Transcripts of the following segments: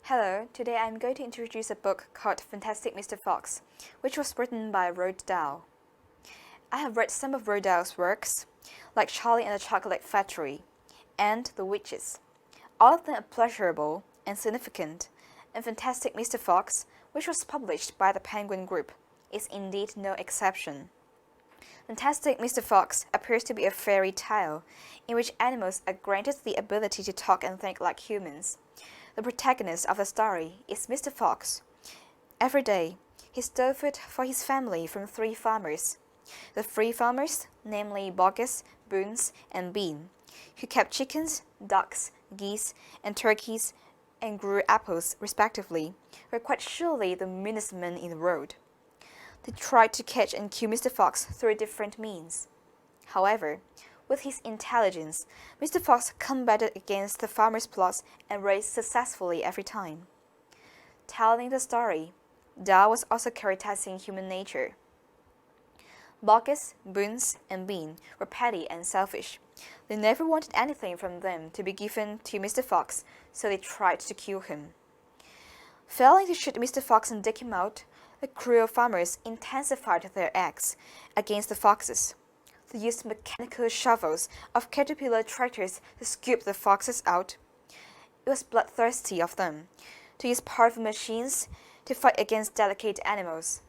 Hello, today I'm going to introduce a book called Fantastic Mr. Fox, which was written by Roald Dahl. I have read some of Roald Dahl's works, like Charlie and the Chocolate Factory and The Witches. All of them are pleasurable and significant, and Fantastic Mr. Fox, which was published by the Penguin Group, is indeed no exception. Fantastic Mr. Fox appears to be a fairy tale in which animals are granted the ability to talk and think like humans. The protagonist of the story is Mr. Fox. Every day, he stole food for his family from three farmers. The three farmers, namely Bogus, Boons, and Bean, who kept chickens, ducks, geese, and turkeys, and grew apples respectively, were quite surely the meanest men in the world. They tried to catch and kill Mr. Fox through different means. However, with his intelligence, Mr. Fox combated against the farmers' plots and raced successfully every time. Telling the story, Dahl was also characterizing human nature. Bogus, Boons, and Bean were petty and selfish. They never wanted anything from them to be given to Mr. Fox, so they tried to kill him. Failing to shoot Mr. Fox and dig him out, the cruel farmers intensified their acts against the foxes. They used mechanical shovels of caterpillar tractors to scoop the foxes out. It was bloodthirsty of them to use powerful machines to fight against delicate animals.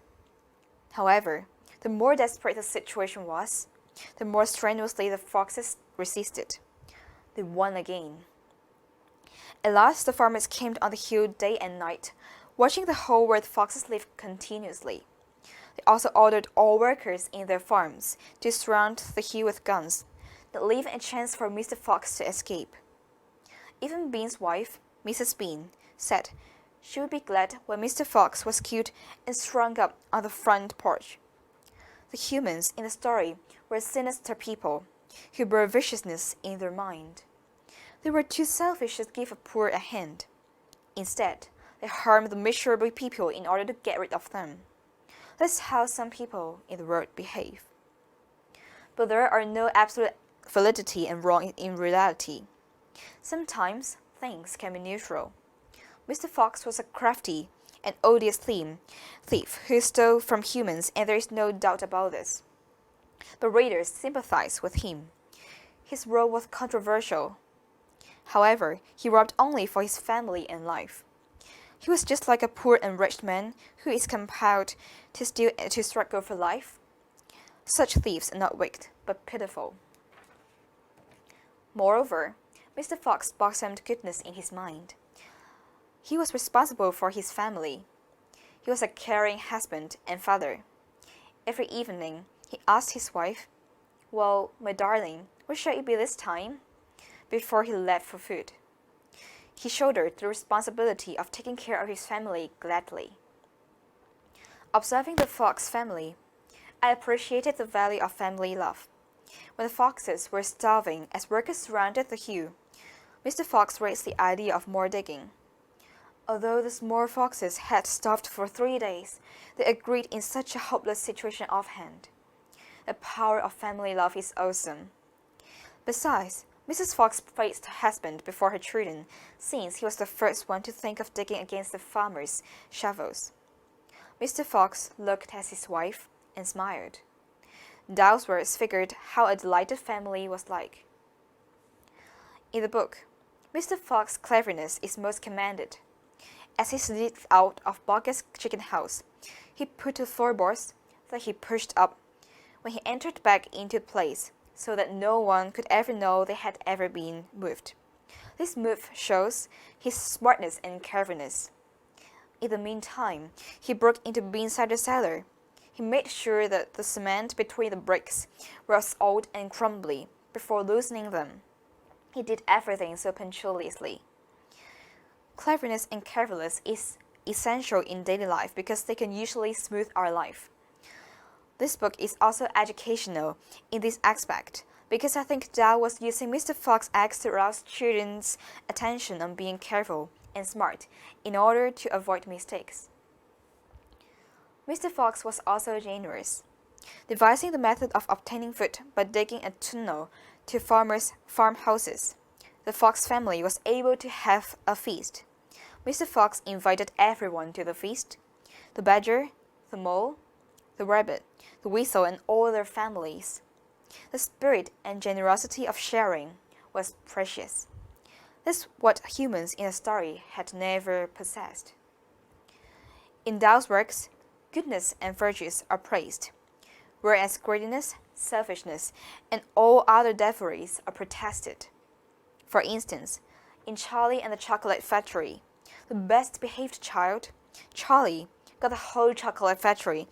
However, the more desperate the situation was, the more strenuously the foxes resisted. They won again. At last, the farmers camped on the hill day and night, watching the hole where the foxes lived continuously. They also ordered all workers in their farms to surround the hill with guns, not leaving a chance for Mr. Fox to escape. Even Bean's wife, Mrs. Bean, said she would be glad when Mr. Fox was killed and strung up on the front porch. The humans in the story were sinister people who bore viciousness in their mind. They were too selfish to give a poor a hand. Instead, they harmed the miserable people in order to get rid of them. That's how some people in the world behave. But there are no absolute validity and wrong in reality. Sometimes things can be neutral. Mr. Fox was a crafty and odious thief who stole from humans, and there is no doubt about this. But readers sympathize with him. His role was controversial. However, he robbed only for his family and life. He was just like a poor enriched man who is compelled to steal to struggle for life. Such thieves are not wicked, but pitiful. Moreover, Mr. Fox blossomed goodness in his mind. He was responsible for his family. He was a caring husband and father. Every evening, he asked his wife, "Well, my darling, what shall it be this time?" before he left for food. He shouldered the responsibility of taking care of his family gladly. Observing the Fox family, I appreciated the value of family love. When the foxes were starving as workers surrounded the hill, Mr. Fox raised the idea of more digging. Although the small foxes had starved for 3 days, they agreed in such a hopeless situation offhand. The power of family love is awesome. Besides, Mrs. Fox placed her husband before her children, since he was the first one to think of digging against the farmers' shovels. Mr. Fox looked at his wife and smiled. Dahl's words figured how a delighted family was like. In the book, Mr. Fox's cleverness is most commended. As he slid out of Bogus' chicken house, he put the floorboards that he pushed up when he entered back into place, so that no one could ever know they had ever been moved. This move shows his smartness and cleverness. In the meantime, he broke into Bean's cider cellar. He made sure that the cement between the bricks was old and crumbly before loosening them. He did everything so punctiliously. Cleverness and carefulness is essential in daily life because they can usually smooth our life. This book is also educational in this aspect because I think Dahl was using Mr. Fox's acts to arouse children's attention on being careful and smart in order to avoid mistakes. Mr. Fox was also generous, devising the method of obtaining food by digging a tunnel to farmers' farmhouses. The Fox family was able to have a feast. Mr. Fox invited everyone to the feast: the badger, the mole, the rabbit, the weasel, and all their families. The spirit and generosity of sharing was precious. This is what humans in the story had never possessed. In Tao's works, goodness and virtues are praised, whereas greediness, selfishness, and all other devilries are protested. For instance, in Charlie and the Chocolate Factory, the best behaved child, Charlie, got the whole chocolate factory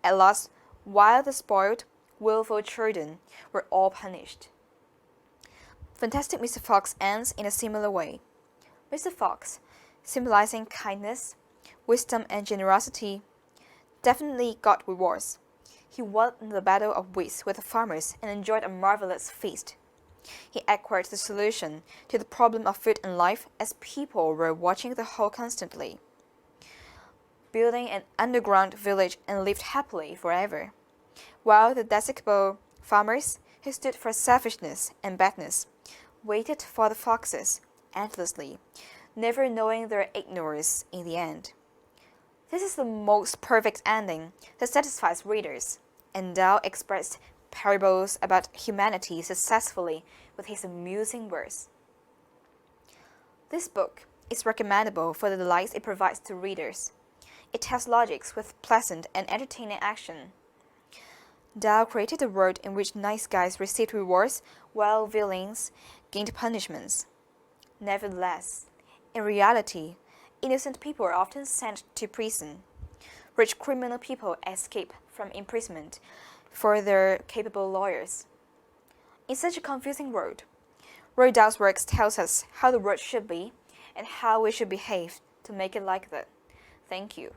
at last, while the spoiled, willful children were all punished. Fantastic Mr. Fox ends in a similar way. Mr. Fox, symbolizing kindness, wisdom, and generosity, definitely got rewards. He won the battle of wits with the farmers and enjoyed a marvelous feast. He acquired the solution to the problem of food and life as people were watching the whole constantly, building an underground village and lived happily forever, while the despicable farmers, who stood for selfishness and badness, waited for the foxes endlessly, never knowing their ignorance in the end. This is the most perfect ending that satisfies readers, and Tao expressed parables about humanity successfully with his amusing verse. This book is recommendable for the delights it provides to readers. It tells logics with pleasant and entertaining action. Tao created a world in which nice guys received rewards while villains gained punishments. Nevertheless, in reality, innocent people are often sent to prison. Rich criminal people escape from imprisonment for their capable lawyers. In such a confusing world, Roald Dahl's works tells us how the world should be and how we should behave to make it like that. Thank you.